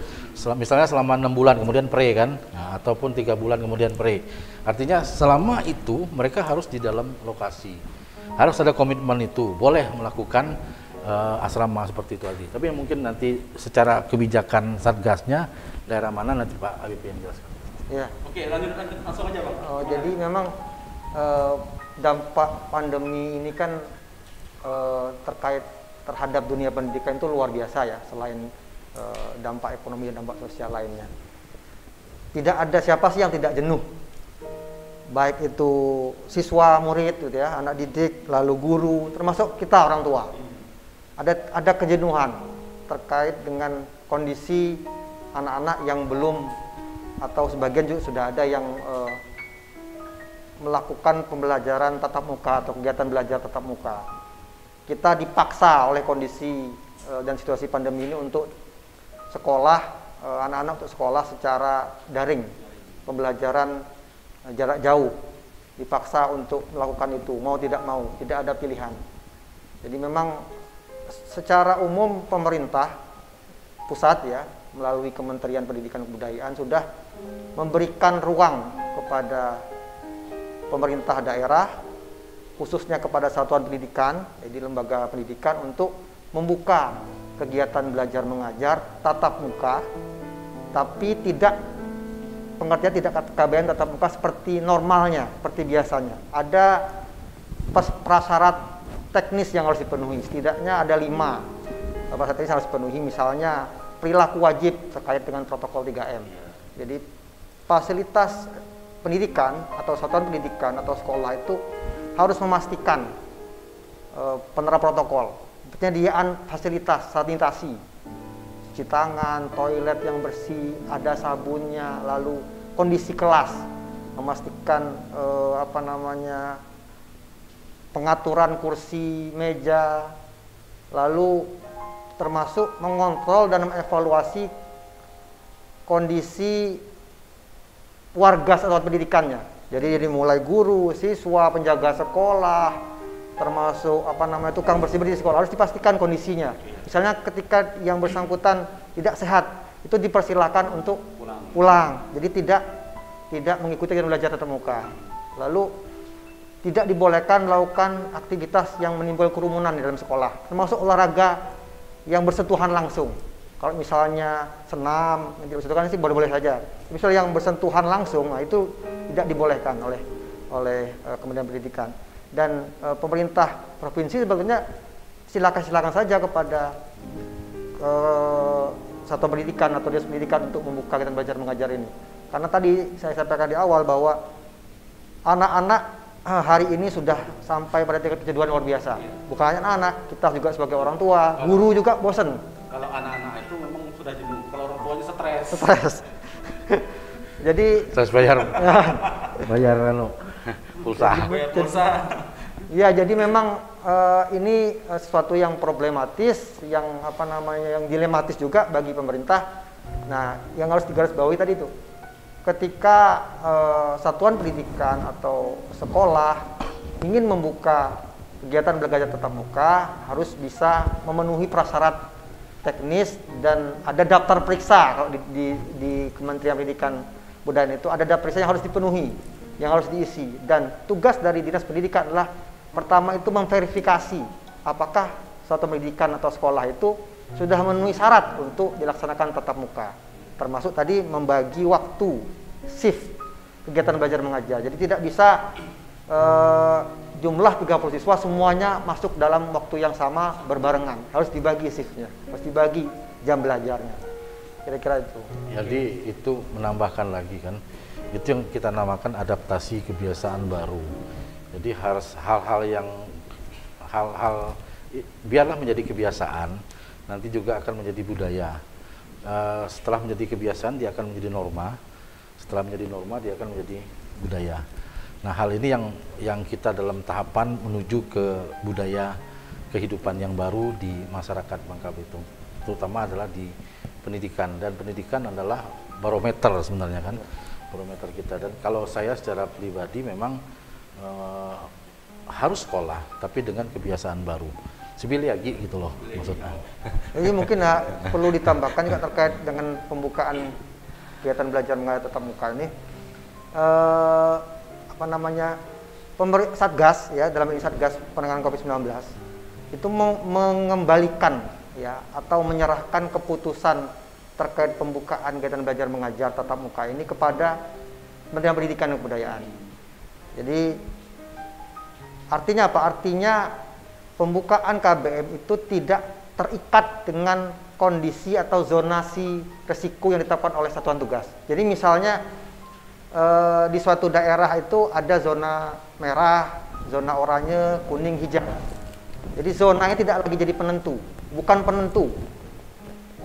Misalnya selama 6 bulan kemudian pre kan, nah, ataupun 3 bulan kemudian pre. Artinya selama itu mereka harus di dalam lokasi, harus ada komitmen itu. Boleh melakukan asrama seperti itu tadi. Tapi mungkin nanti secara kebijakan satgasnya daerah mana nanti Pak Habib yang jelaskan. Ya. Oke, lanjut langsung aja Bang. Jadi memang dampak pandemi ini kan terkait terhadap dunia pendidikan itu luar biasa ya, selain dampak ekonomi dan dampak sosial lainnya. Tidak ada siapa sih yang tidak jenuh, baik itu siswa, murid gitu ya, anak didik, lalu guru, termasuk kita orang tua. Ada kejenuhan terkait dengan kondisi anak-anak yang belum, atau sebagian juga sudah ada yang melakukan pembelajaran tatap muka atau kegiatan belajar tatap muka. Kita dipaksa oleh kondisi dan situasi pandemi ini untuk sekolah, anak-anak untuk sekolah secara daring, pembelajaran jarak jauh, dipaksa untuk melakukan itu, mau tidak mau, tidak ada pilihan. Jadi memang secara umum pemerintah pusat ya, melalui Kementerian Pendidikan dan Kebudayaan sudah memberikan ruang kepada pemerintah daerah, khususnya kepada satuan pendidikan, jadi lembaga pendidikan, untuk membuka kegiatan belajar mengajar tatap muka, tapi pengertian tidak KBM tatap muka seperti normalnya, seperti biasanya. Ada prasyarat teknis yang harus dipenuhi, setidaknya ada 5 prasyarat teknis harus dipenuhi, misalnya perilaku wajib terkait dengan protokol 3M. Jadi fasilitas pendidikan atau satuan pendidikan atau sekolah itu harus memastikan penerapan protokol, penyediaan fasilitas sanitasi, cuci tangan, toilet yang bersih, ada sabunnya, lalu kondisi kelas, memastikan pengaturan kursi, meja, lalu termasuk mengontrol dan mengevaluasi kondisi warga satuan pendidikannya. Jadi mulai guru, siswa, penjaga sekolah, termasuk tukang bersih-bersih di sekolah harus dipastikan kondisinya. Misalnya ketika yang bersangkutan tidak sehat, itu dipersilakan untuk pulang. Jadi tidak mengikuti kegiatan belajar tatap muka. Lalu tidak dibolehkan melakukan aktivitas yang menimbulkan kerumunan di dalam sekolah, termasuk olahraga yang bersentuhan langsung. Kalau misalnya senam, yang tidak bersentuhan sih boleh-boleh saja. Misalnya yang bersentuhan langsung, nah itu tidak dibolehkan oleh Kementerian Pendidikan. Dan pemerintah provinsi sebetulnya silakan saja kepada satuan pendidikan atau dinas pendidikan untuk membuka kegiatan belajar mengajar ini. Karena tadi saya sampaikan di awal bahwa anak-anak hari ini sudah sampai pada tingkat kejenuhan luar biasa. Bukan hanya anak-anak, kita juga sebagai orang tua, guru juga bosan. Kalau anak-anak itu memang sudah jenuh, kalau orang tuanya stres. Jadi stres bayar pulsa. Ya, jadi memang ini sesuatu yang problematis, yang yang dilematis juga bagi pemerintah. Nah, yang harus digarisbawahi tadi itu, ketika satuan pendidikan atau sekolah ingin membuka kegiatan belajar tatap muka, harus bisa memenuhi prasyarat teknis dan ada daftar periksa. Kalau di Kementerian Pendidikan Kebudayaan itu ada daftar periksa yang harus dipenuhi, yang harus diisi. Dan tugas dari Dinas Pendidikan adalah pertama itu memverifikasi apakah satuan pendidikan atau sekolah itu sudah memenuhi syarat untuk dilaksanakan tatap muka. Termasuk tadi membagi waktu, shift kegiatan belajar mengajar. Jadi tidak bisa jumlah 30 siswa semuanya masuk dalam waktu yang sama berbarengan. Harus dibagi shiftnya, harus dibagi jam belajarnya. Kira-kira itu. Jadi itu menambahkan lagi kan, itu yang kita namakan adaptasi kebiasaan baru. Jadi harus hal-hal yang hal-hal biarlah menjadi kebiasaan, nanti juga akan menjadi budaya. Setelah menjadi kebiasaan dia akan menjadi norma, setelah menjadi norma dia akan menjadi budaya. Nah, hal ini yang kita dalam tahapan menuju ke budaya kehidupan yang baru di masyarakat Bangka Belitung, terutama adalah di pendidikan, dan pendidikan adalah barometer sebenarnya kan, barometer kita. Dan kalau saya secara pribadi memang harus sekolah tapi dengan kebiasaan baru, lagi gitu loh maksudnya. Jadi mungkin perlu ditambahkan juga terkait dengan pembukaan kegiatan belajar mengajar tatap muka ini, Satgas ya, dalam ini Satgas penanganan COVID-19 itu mengembalikan ya atau menyerahkan keputusan terkait pembukaan kegiatan belajar mengajar tatap muka ini kepada Kementerian Pendidikan dan Kebudayaan. Jadi artinya apa? Artinya pembukaan KBM itu tidak terikat dengan kondisi atau zonasi resiko yang ditetapkan oleh satuan tugas. Jadi misalnya di suatu daerah itu ada zona merah, zona oranye, kuning, hijau. Jadi zonanya tidak lagi jadi penentu, bukan penentu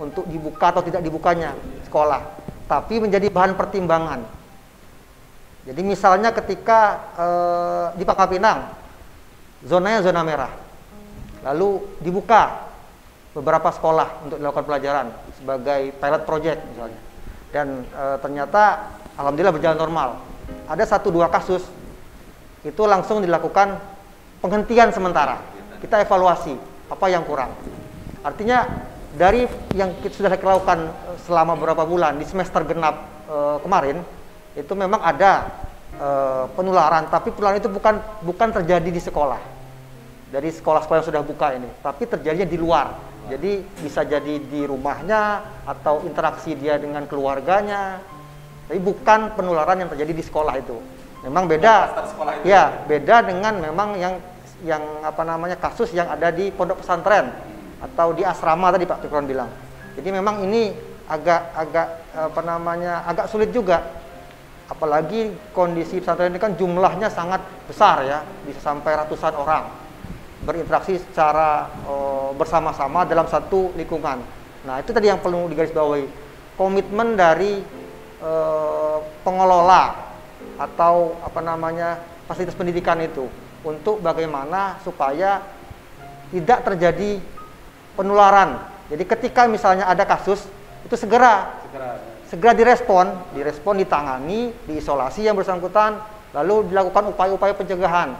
untuk dibuka atau tidak dibukanya sekolah, tapi menjadi bahan pertimbangan. Jadi misalnya ketika di Pangkal Pinang zonanya zona merah, lalu dibuka beberapa sekolah untuk dilakukan pelajaran sebagai pilot project misalnya, dan ternyata alhamdulillah berjalan normal. Ada 1-2 kasus itu langsung dilakukan penghentian sementara, kita evaluasi apa yang kurang. Artinya dari yang sudah kita lakukan selama beberapa bulan di semester genap kemarin, itu memang ada penularan, tapi penularan itu bukan terjadi di sekolah, dari sekolah-sekolah yang sudah buka ini, tapi terjadinya di luar. Jadi bisa jadi di rumahnya atau interaksi dia dengan keluarganya, tapi bukan penularan yang terjadi di sekolah itu. Memang beda, ya beda dengan memang yang kasus yang ada di pondok pesantren atau di asrama tadi Pak Fikron bilang. Jadi memang ini agak sulit juga, apalagi kondisi pesantren ini kan jumlahnya sangat besar ya, bisa sampai ratusan orang berinteraksi secara bersama-sama dalam satu lingkungan. Nah, itu tadi yang perlu digarisbawahi, komitmen dari pengelola atau fasilitas pendidikan itu untuk bagaimana supaya tidak terjadi penularan. Jadi ketika misalnya ada kasus itu segera direspon, ditangani, diisolasi yang bersangkutan, lalu dilakukan upaya-upaya pencegahan.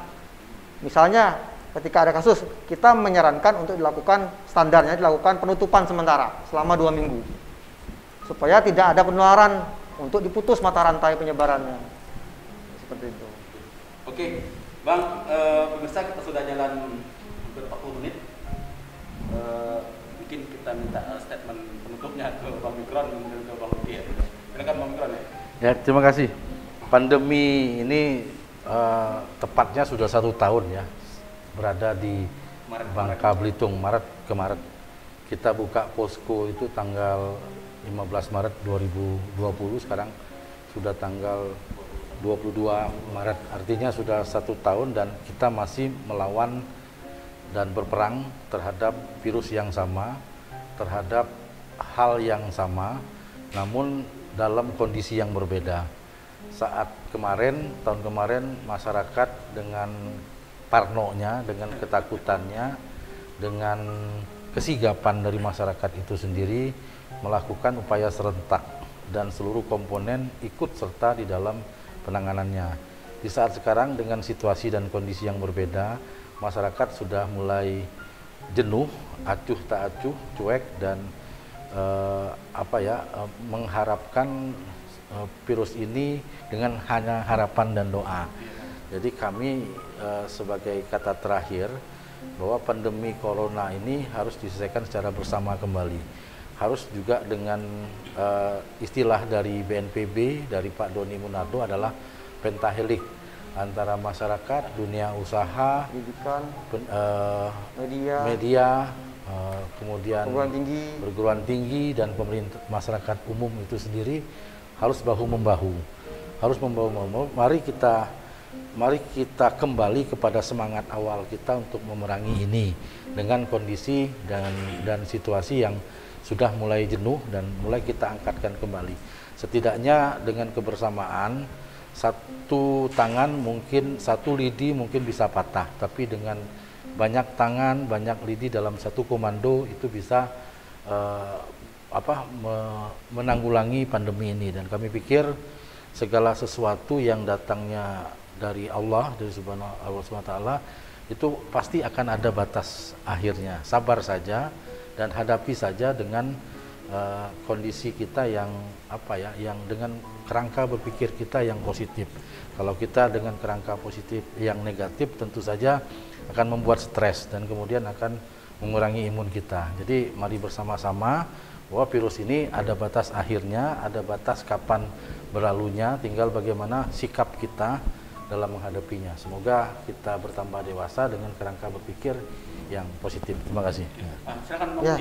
Misalnya ketika ada kasus, kita menyarankan untuk dilakukan standarnya dilakukan penutupan sementara selama 2 minggu supaya tidak ada penularan, untuk diputus mata rantai penyebarannya. Seperti itu. Oke, Bang, pemirsa, kita sudah jalan hampir 40 menit. Mungkin kita minta statement penutupnya ke Bang Fikron dan ke Bang Lutfi. Silakan Bang Fikron ya. Ya, terima kasih. Pandemi ini tepatnya sudah 1 tahun ya berada di Bangka Belitung. Maret ke Maret kita buka posko itu tanggal 15 Maret 2020, sekarang sudah tanggal 22 Maret, artinya sudah 1 tahun dan kita masih melawan dan berperang terhadap virus yang sama, terhadap hal yang sama, namun dalam kondisi yang berbeda. Saat tahun kemarin masyarakat dengan parnonya, dengan ketakutannya, dengan kesigapan dari masyarakat itu sendiri melakukan upaya serentak dan seluruh komponen ikut serta di dalam penanganannya. Di saat sekarang dengan situasi dan kondisi yang berbeda, masyarakat sudah mulai jenuh, acuh tak acuh, cuek dan mengharapkan virus ini dengan hanya harapan dan doa. Jadi kami sebagai kata terakhir bahwa pandemi corona ini harus diselesaikan secara bersama kembali. Harus juga dengan istilah dari BNPB, dari Pak Doni Munardo adalah pentahelik antara masyarakat, dunia usaha, pendidikan, media, kemudian perguruan tinggi dan pemerintah, masyarakat umum itu sendiri harus bahu membahu. Mari kita mari kita kembali kepada semangat awal kita untuk memerangi ini dengan kondisi dan situasi yang sudah mulai jenuh dan mulai kita angkatkan kembali. Setidaknya dengan kebersamaan, satu tangan mungkin, satu lidi mungkin bisa patah, tapi dengan banyak tangan, banyak lidi dalam satu komando itu bisa menanggulangi pandemi ini. Dan kami pikir segala sesuatu yang datangnya dari Allah, dari Subhanahu wa Ta'ala, itu pasti akan ada batas akhirnya. Sabar saja dan hadapi saja dengan kondisi kita yang yang dengan kerangka berpikir kita yang positif. Kalau kita dengan kerangka positif yang negatif, tentu saja akan membuat stres dan kemudian akan mengurangi imun kita. Jadi mari bersama-sama bahwa virus ini ada batas akhirnya, ada batas kapan berlalunya, tinggal bagaimana sikap kita dalam menghadapinya. Semoga kita bertambah dewasa dengan kerangka berpikir yang positif. Terima kasih. Silakan ya,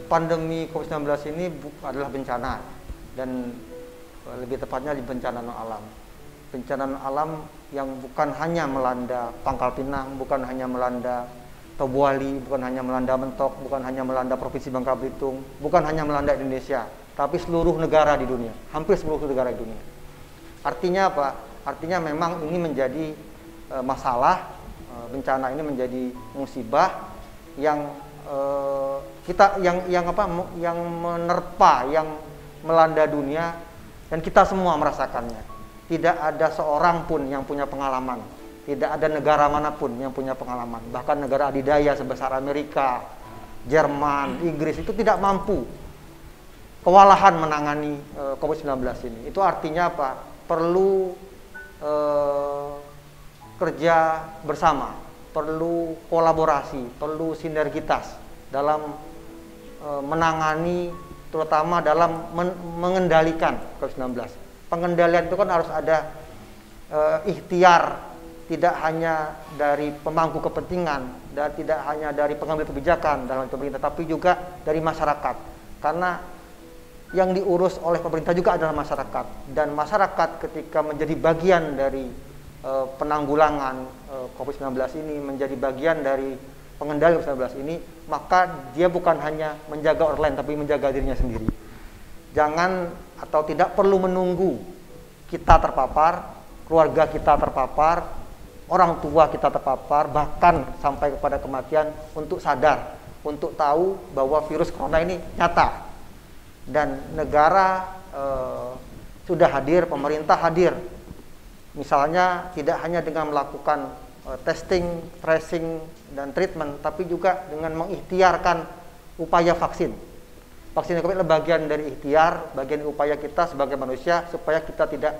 pandemi COVID-19 ini adalah bencana, dan lebih tepatnya bencana non alam. Bencana non alam yang bukan hanya melanda Pangkal Pinang, bukan hanya melanda Tobuali, bukan hanya melanda Mentok, bukan hanya melanda Provinsi Bangka Belitung, bukan hanya melanda Indonesia, tapi seluruh negara di dunia, hampir seluruh negara di dunia. Artinya apa? Artinya memang ini menjadi masalah, bencana ini menjadi musibah yang yang menerpa, yang melanda dunia, dan kita semua merasakannya. Tidak ada seorang pun yang punya pengalaman, tidak ada negara manapun yang punya pengalaman. Bahkan negara adidaya sebesar Amerika, Jerman, Inggris itu tidak mampu, kewalahan menangani COVID-19 ini. Itu artinya apa? Perlu kerja bersama, perlu kolaborasi, perlu sinergitas dalam menangani, terutama dalam mengendalikan COVID-19. Pengendalian itu kan harus ada ikhtiar, tidak hanya dari pemangku kepentingan dan tidak hanya dari pengambil kebijakan dalam pemerintah, tapi juga dari masyarakat. Karena yang diurus oleh pemerintah juga adalah masyarakat, dan masyarakat ketika menjadi bagian dari penanggulangan COVID-19 ini, menjadi bagian dari pengendali COVID-19 ini, maka dia bukan hanya menjaga orang lain, tapi menjaga dirinya sendiri. Jangan atau tidak perlu menunggu kita terpapar, keluarga kita terpapar, orang tua kita terpapar, bahkan sampai kepada kematian untuk sadar, untuk tahu bahwa virus corona ini nyata. Dan negara sudah hadir, pemerintah hadir. Misalnya tidak hanya dengan melakukan testing, tracing, dan treatment, tapi juga dengan mengikhtiarkan upaya vaksin. Vaksin COVID adalah bagian dari ikhtiar, bagian upaya kita sebagai manusia supaya kita tidak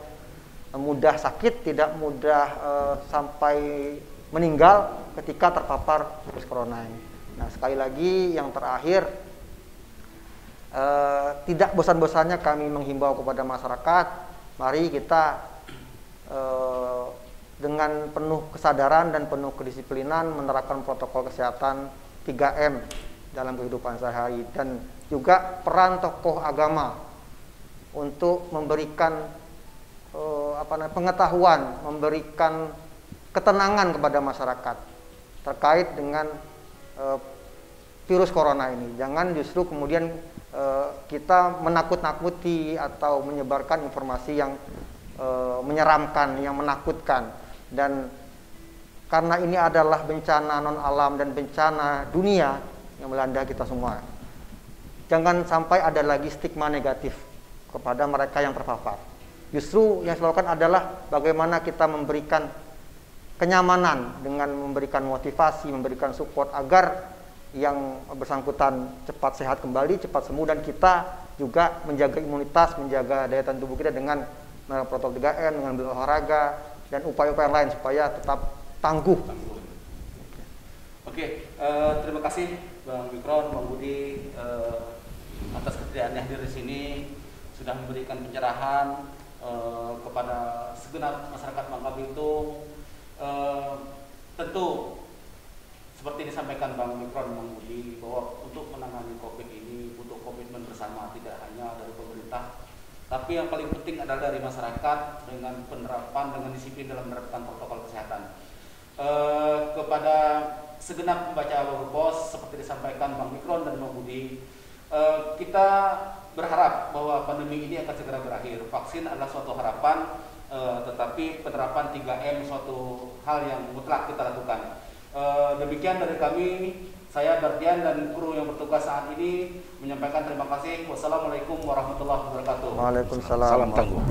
mudah sakit, tidak mudah sampai meninggal ketika terpapar virus corona ini. Nah, sekali lagi yang terakhir, tidak bosan-bosannya kami menghimbau kepada masyarakat, mari kita dengan penuh kesadaran dan penuh kedisiplinan menerapkan protokol kesehatan 3M dalam kehidupan sehari-hari, dan juga peran tokoh agama untuk memberikan pengetahuan, memberikan ketenangan kepada masyarakat terkait dengan virus corona ini. Jangan justru kemudian kita menakut-nakuti atau menyebarkan informasi yang menyeramkan, yang menakutkan. Dan karena ini adalah bencana non alam dan bencana dunia yang melanda kita semua, jangan sampai ada lagi stigma negatif kepada mereka yang terpapar. Justru yang dilakukan adalah bagaimana kita memberikan kenyamanan dengan memberikan motivasi, memberikan support agar yang bersangkutan cepat sehat kembali, cepat sembuh, dan kita juga menjaga imunitas, menjaga daya tahan tubuh kita dengan protokol 3M, dengan berolahraga dan upaya-upaya lain supaya tetap tangguh. Oke, terima kasih Bang Mikron, Bang Budi atas kesediaannya hadir di sini, sudah memberikan pencerahan kepada segenap masyarakat Bangka Belitung. Tentu seperti disampaikan Bang Mikron, Bang Budi, bahwa untuk menangani COVID ini butuh komitmen bersama, tidak hanya dari pemerintah, Tapi yang paling penting adalah dari masyarakat dengan penerapan, dengan disiplin dalam menerapkan protokol kesehatan. Kepada segenap pembaca Baru Pos, seperti disampaikan Bang Mikron dan Bang Budi, kita berharap bahwa pandemi ini akan segera berakhir. Vaksin adalah suatu harapan, tetapi penerapan 3M suatu hal yang mutlak kita lakukan. Demikian dari kami. Saya Bardian dan kru yang bertugas saat ini menyampaikan terima kasih. Wassalamualaikum warahmatullahi wabarakatuh. Waalaikumsalam. Salam tangguh.